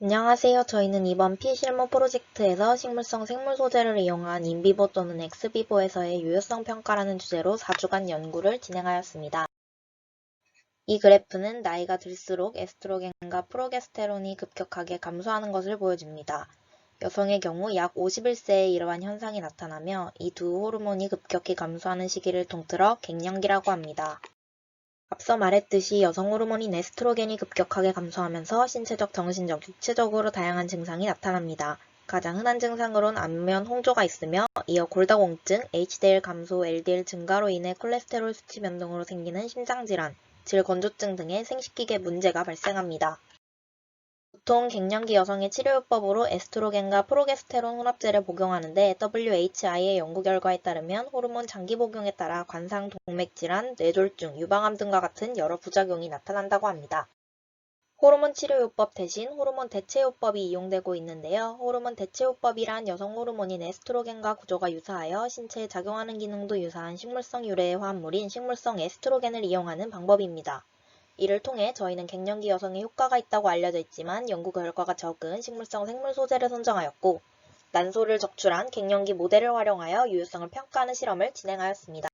안녕하세요. 저희는 이번 피실무 프로젝트에서 식물성 생물 소재를 이용한 인비보 또는 엑스비보에서의 유효성 평가라는 주제로 4주간 연구를 진행하였습니다. 이 그래프는 나이가 들수록 에스트로겐과 프로게스테론이 급격하게 감소하는 것을 보여줍니다. 여성의 경우 약 51세에 이러한 현상이 나타나며 이 두 호르몬이 급격히 감소하는 시기를 통틀어 갱년기라고 합니다. 앞서 말했듯이 여성 호르몬인 에스트로겐이 급격하게 감소하면서 신체적, 정신적, 육체적으로 다양한 증상이 나타납니다. 가장 흔한 증상으론 안면 홍조가 있으며 이어 골다공증, HDL 감소, LDL 증가로 인해 콜레스테롤 수치 변동으로 생기는 심장질환, 질건조증 등의 생식기계 문제가 발생합니다. 보통 갱년기 여성의 치료요법으로 에스트로겐과 프로게스테론 혼합제를 복용하는데 WHI의 연구 결과에 따르면 호르몬 장기 복용에 따라 관상, 동맥질환, 뇌졸중, 유방암 등과 같은 여러 부작용이 나타난다고 합니다. 호르몬 치료요법 대신 호르몬 대체요법이 이용되고 있는데요. 호르몬 대체요법이란 여성 호르몬인 에스트로겐과 구조가 유사하여 신체에 작용하는 기능도 유사한 식물성 유래의 화합물인 식물성 에스트로겐을 이용하는 방법입니다. 이를 통해 저희는 갱년기 여성에 효과가 있다고 알려져 있지만 연구 결과가 적은 식물성 생물 소재를 선정하였고 난소를 적출한 갱년기 모델을 활용하여 유효성을 평가하는 실험을 진행하였습니다.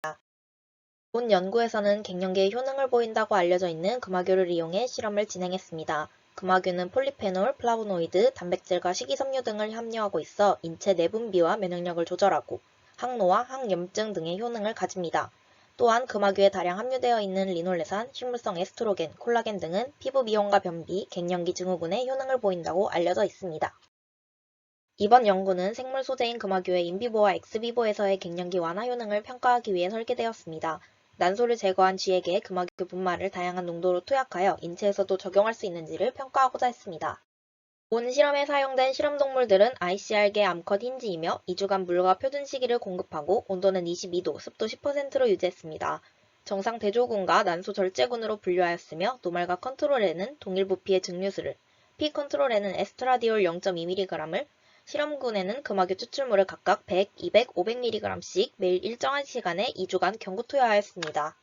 본 연구에서는 갱년기에 효능을 보인다고 알려져 있는 금화교를 이용해 실험을 진행했습니다. 금화교는 폴리페놀, 플라보노이드, 단백질과 식이섬유 등을 함유하고 있어 인체 내분비와 면역력을 조절하고 항노화, 항염증 등의 효능을 가집니다. 또한 금화교에 다량 함유되어 있는 리놀레산, 식물성 에스트로겐, 콜라겐 등은 피부 미용과 변비, 갱년기 증후군에 효능을 보인다고 알려져 있습니다. 이번 연구는 생물 소재인 금화교의 인비보와 엑스비보에서의 갱년기 완화 효능을 평가하기 위해 설계되었습니다. 난소를 제거한 쥐에게 금화교 분말을 다양한 농도로 투약하여 인체에서도 적용할 수 있는지를 평가하고자 했습니다. 본 실험에 사용된 실험동물들은 ICR계 암컷 힌지이며 2주간 물과 표준 시기를 공급하고 온도는 22도, 습도 10%로 유지했습니다. 정상 대조군과 난소 절제군으로 분류하였으며 노말과 컨트롤에는 동일 부피의 증류수를, P컨트롤에는 에스트라디올 0.2mg을, 실험군에는 금화교 추출물을 각각 100, 200, 500mg씩 매일 일정한 시간에 2주간 경구 투여하였습니다.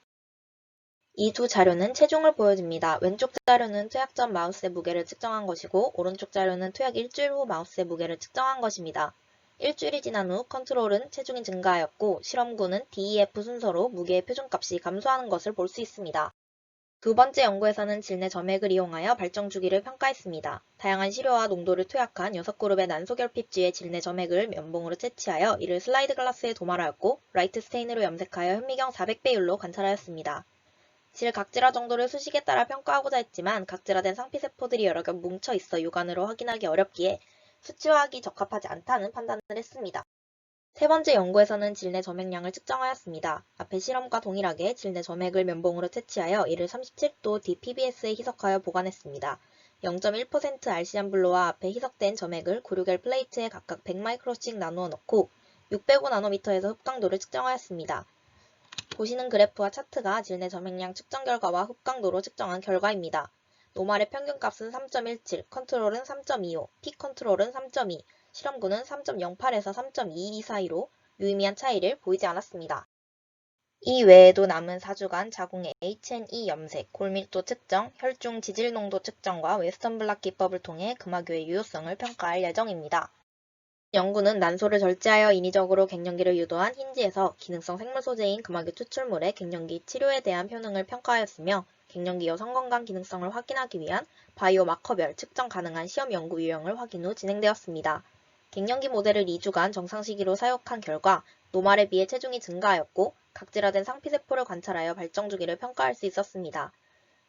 이 두 자료는 체중을 보여줍니다. 왼쪽 자료는 투약 전 마우스의 무게를 측정한 것이고 오른쪽 자료는 투약 일주일 후 마우스의 무게를 측정한 것입니다. 일주일이 지난 후 컨트롤은 체중이 증가하였고 실험군은 DEF 순서로 무게의 표준값이 감소하는 것을 볼 수 있습니다. 두 번째 연구에서는 질내 점액을 이용하여 발정 주기를 평가했습니다. 다양한 시료와 농도를 투약한 6그룹의 난소결핍쥐의 질내 점액을 면봉으로 채취하여 이를 슬라이드 글라스에 도말하였고 라이트 스테인으로 염색하여 현미경 400배율로 관찰하였습니다. 질 각질화 정도를 수식에 따라 평가하고자 했지만 각질화된 상피세포들이 여러 겹 뭉쳐 있어 육안으로 확인하기 어렵기에 수치화하기 적합하지 않다는 판단을 했습니다. 세 번째 연구에서는 질내 점액량을 측정하였습니다. 앞의 실험과 동일하게 질내 점액을 면봉으로 채취하여 이를 37도 DPBS에 희석하여 보관했습니다. 0.1% 알시안 블루와 앞에 희석된 점액을 96L 플레이트에 각각 100마이크로씩 나누어 넣고 605나노미터에서 흡강도를 측정하였습니다. 보시는 그래프와 차트가 질내 점액량 측정 결과와 흡강도로 측정한 결과입니다. 노말의 평균값은 3.17, 컨트롤은 3.25, P컨트롤은 3.2, 실험군은 3.08에서 3.22 사이로 유의미한 차이를 보이지 않았습니다. 이 외에도 남은 4주간 자궁의 H&E 염색, 골밀도 측정, 혈중 지질 농도 측정과 웨스턴 블락 기법을 통해 금화교의 유효성을 평가할 예정입니다. 연구는 난소를 절제하여 인위적으로 갱년기를 유도한 힌지에서 기능성 생물 소재인 금화교 추출물의 갱년기 치료에 대한 효능을 평가하였으며 갱년기 여성 건강 기능성을 확인하기 위한 바이오 마커별 측정 가능한 시험 연구 유형을 확인 후 진행되었습니다. 갱년기 모델을 2주간 정상 시기로 사육한 결과 노말에 비해 체중이 증가하였고 각질화된 상피세포를 관찰하여 발정 주기를 평가할 수 있었습니다.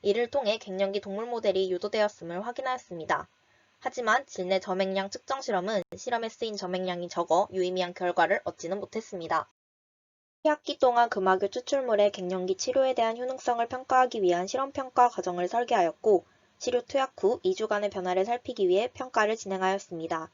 이를 통해 갱년기 동물 모델이 유도되었음을 확인하였습니다. 하지만 질내 점액량 측정 실험은 실험에 쓰인 점액량이 적어 유의미한 결과를 얻지는 못했습니다. 피학기 동안 금화교 추출물의 갱년기 치료에 대한 효능성을 평가하기 위한 실험평가 과정을 설계하였고 치료 투약 후 2주간의 변화를 살피기 위해 평가를 진행하였습니다.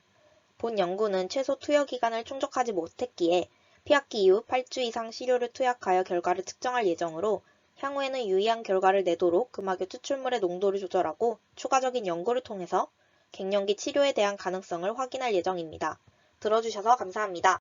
본 연구는 최소 투여 기간을 충족하지 못했기에 피학기 이후 8주 이상 시료를 투약하여 결과를 측정할 예정으로 향후에는 유의한 결과를 내도록 금화교 추출물의 농도를 조절하고 추가적인 연구를 통해서 갱년기 치료에 대한 가능성을 확인할 예정입니다. 들어주셔서 감사합니다.